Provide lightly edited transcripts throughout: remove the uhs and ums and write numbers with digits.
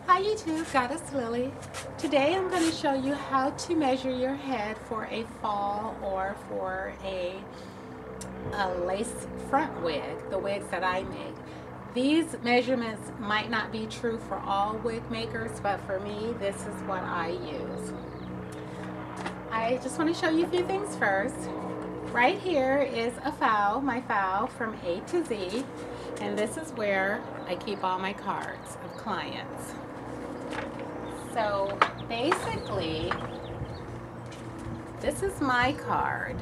Hi YouTube, Goddess Lily. Today I'm going to show you how to measure your head for a fall or for a lace front wig, the wigs that I make. These measurements might not be true for all wig makers, but for me, this is what I use. I just want to show you a few things first. Right here is a file, my file from A to Z, and this is where I keep all my cards of clients. So basically, this is my card.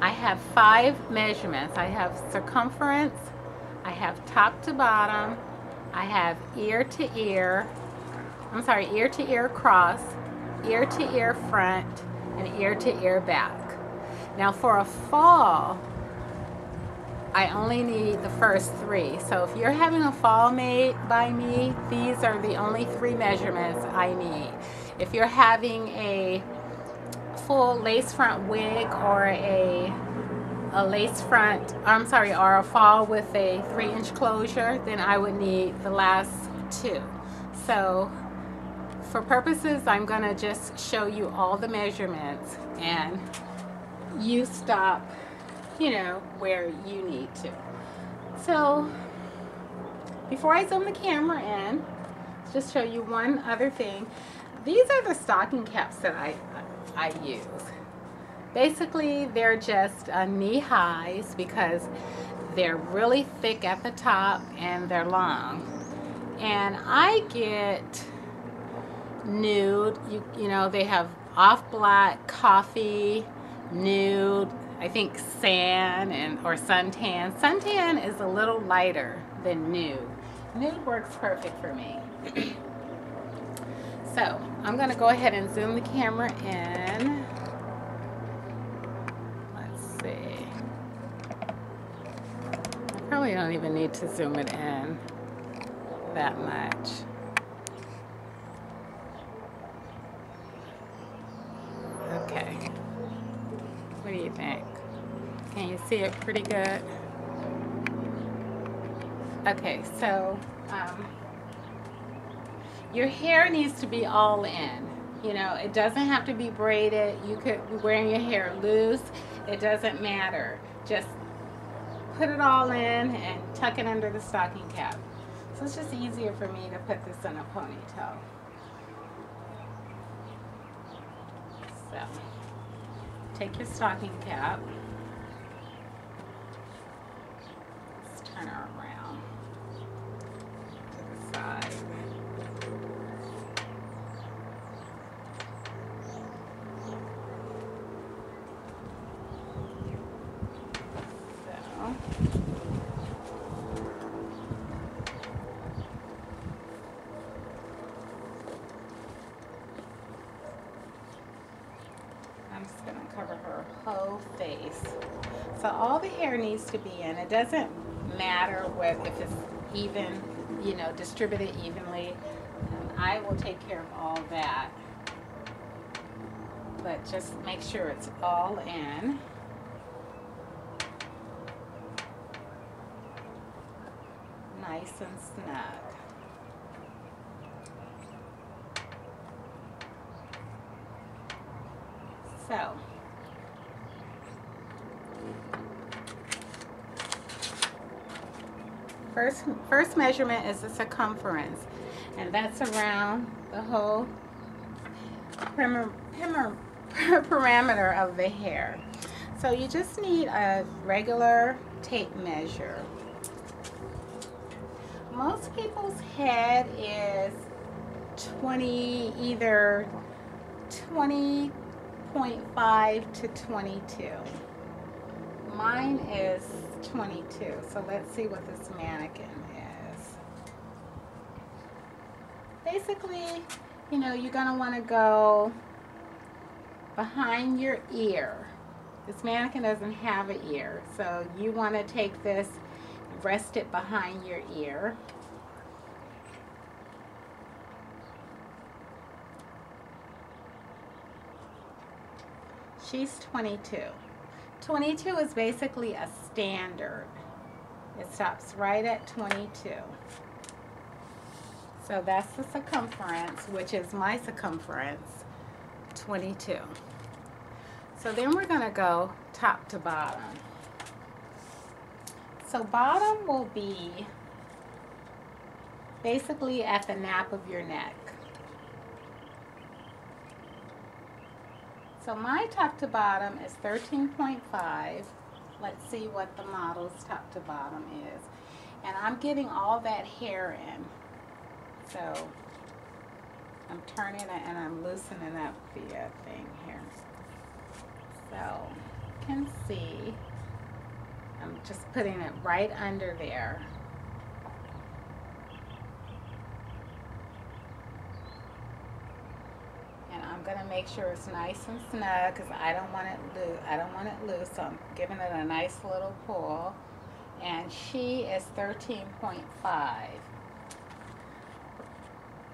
I have 5 measurements. I have circumference, I have top to bottom, I have ear to ear cross, ear to ear front, and ear to ear back. Now for a fall, I only need the first 3. So if you're having a fall made by me, these are the only 3 measurements I need. If you're having a full lace front wig or a lace front, or a fall with a 3-inch closure, then I would need the last 2. So for purposes, I'm gonna just show you all the measurements and you stop, where you need to. So before I zoom the camera in, just show you one other thing. These are the stocking caps that I use. Basically, they're just knee highs because they're really thick at the top and they're long. And I get nude, you know, they have off black, coffee, nude, I think sand or suntan. Suntan is a little lighter than nude. Nude works perfect for me. So I'm going to go ahead and zoom the camera in. Let's see. I probably don't even need to zoom it in that much. Okay. What do you think? Can you see it pretty good? Okay, so your hair needs to be all in. You know, it doesn't have to be braided. You could be wearing your hair loose. It doesn't matter. Just put it all in and tuck it under the stocking cap. So it's just easier for me to put this in a ponytail. So take your stocking cap. Let's turn her around to the side. I'm just going to cover her whole face. So all the hair needs to be in. It doesn't matter if it's even, distributed evenly. And I will take care of all that. But just make sure it's all in. Nice and snug. So, first measurement is the circumference, and that's around the whole perimeter of the hair. So you just need a regular tape measure. Most people's head is either 20.5 to 22. Mine is 22. So let's see what this mannequin is. Basically, you're gonna want to go behind your ear. This mannequin doesn't have an ear, so you want to take this, rest it behind your ear. She's 22. 22 is basically a standard. It stops right at 22. So that's the circumference, which is my circumference, 22. So then we're going to go top to bottom. So bottom will be basically at the nape of your neck. So my top to bottom is 13.5. Let's see what the model's top to bottom is. And I'm getting all that hair in. So I'm turning it and I'm loosening up the thing here. So you can see I'm just putting it right under there. And I'm gonna make sure it's nice and snug because I don't want it loose. So I'm giving it a nice little pull. And she is 13.5.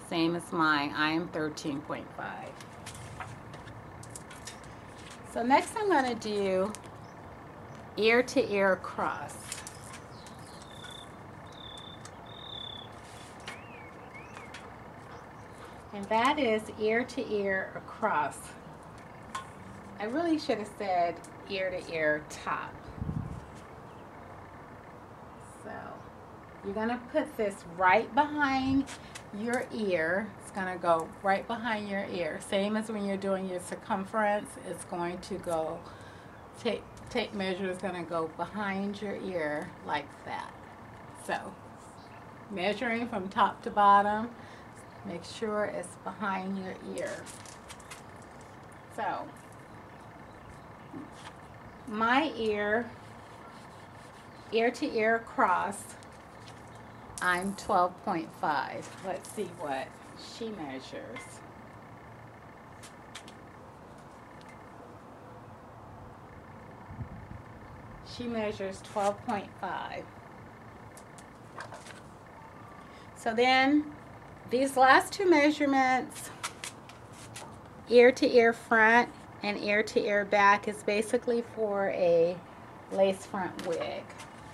Same as mine. I am 13.5. So next I'm going to do ear to ear cross. And that is ear to ear across. I really should have said ear to ear top. So you're going to put this right behind your ear. It's going to go right behind your ear. Same as when you're doing your circumference. It's going to go, tape measure is going to go behind your ear like that. So measuring from top to bottom, make sure it's behind your ear. So my ear to ear across, I'm 12.5. Let's see what she measures. She measures 12.5. So then these last two measurements, ear to ear front and ear to ear back, is basically for a lace front wig.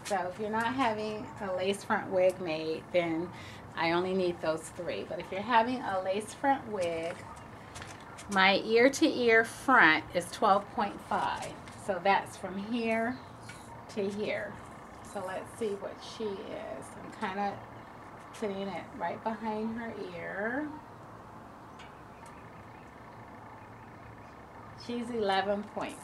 So if you're not having a lace front wig made, then I only need those three. But if you're having a lace front wig, my ear to ear front is 12.5. So that's from here to here. So let's see what she is. I'm kind of putting it right behind her ear. She's 11.5.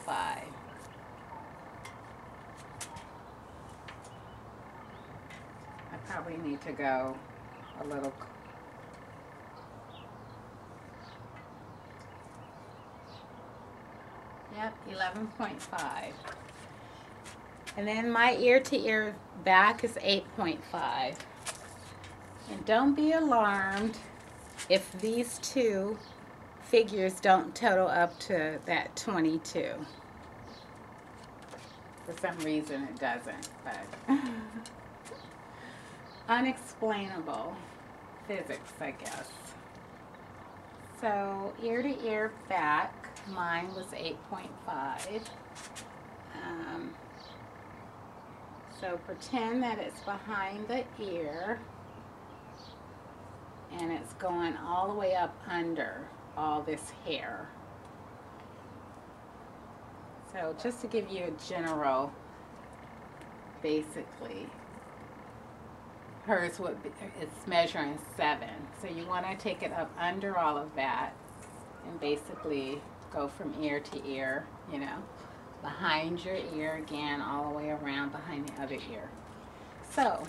I probably need to go a little. Yep, 11.5. And then my ear to ear back is 8.5. And don't be alarmed if these two figures don't total up to that 22. For some reason it doesn't, but unexplainable physics, I guess. So ear to ear back, mine was 8.5. So pretend that it's behind the ear and it's going all the way up under all this hair. So just to give you a general, basically, hers would be, it's measuring 7. So you want to take it up under all of that and basically go from ear to ear, you know, behind your ear again, all the way around behind the other ear. So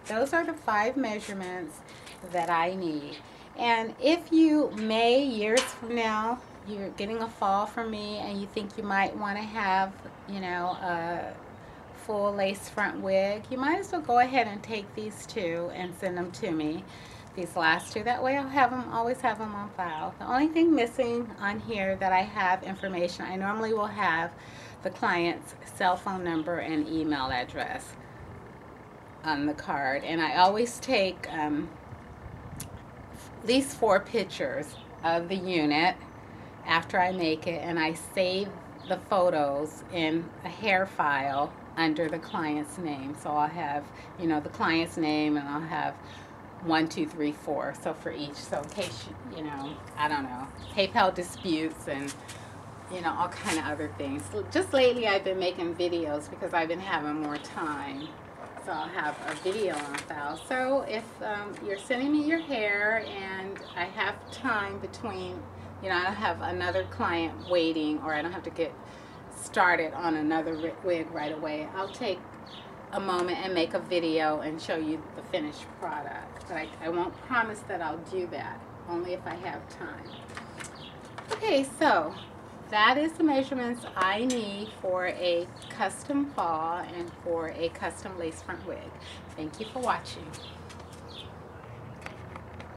those are the 5 measurements that I need. And if you may, years from now, you're getting a fall from me and you think you might want to have, you know, a full lace front wig, you might as well go ahead and take these 2 and send them to me, these last 2. That way I'll have them, always have them on file. The only thing missing on here that I have information, I normally will have the client's cell phone number and email address on the card. And I always take at least 4 pictures of the unit after I make it, and I save the photos in a hair file under the client's name. So I'll have, you know, the client's name, and I'll have 1, 2, 3, 4. So for each. So in case you know, I don't know, PayPal disputes and all kind of other things. Just lately I've been making videos because I've been having more time. So I'll have a video on file. So if you're sending me your hair and I have time between, I don't have another client waiting, or I don't have to get started on another wig right away, I'll take a moment and make a video and show you the finished product. But I won't promise that I'll do that, only if I have time. Okay, so that is the measurements I need for a custom fall and for a custom lace front wig. Thank you for watching.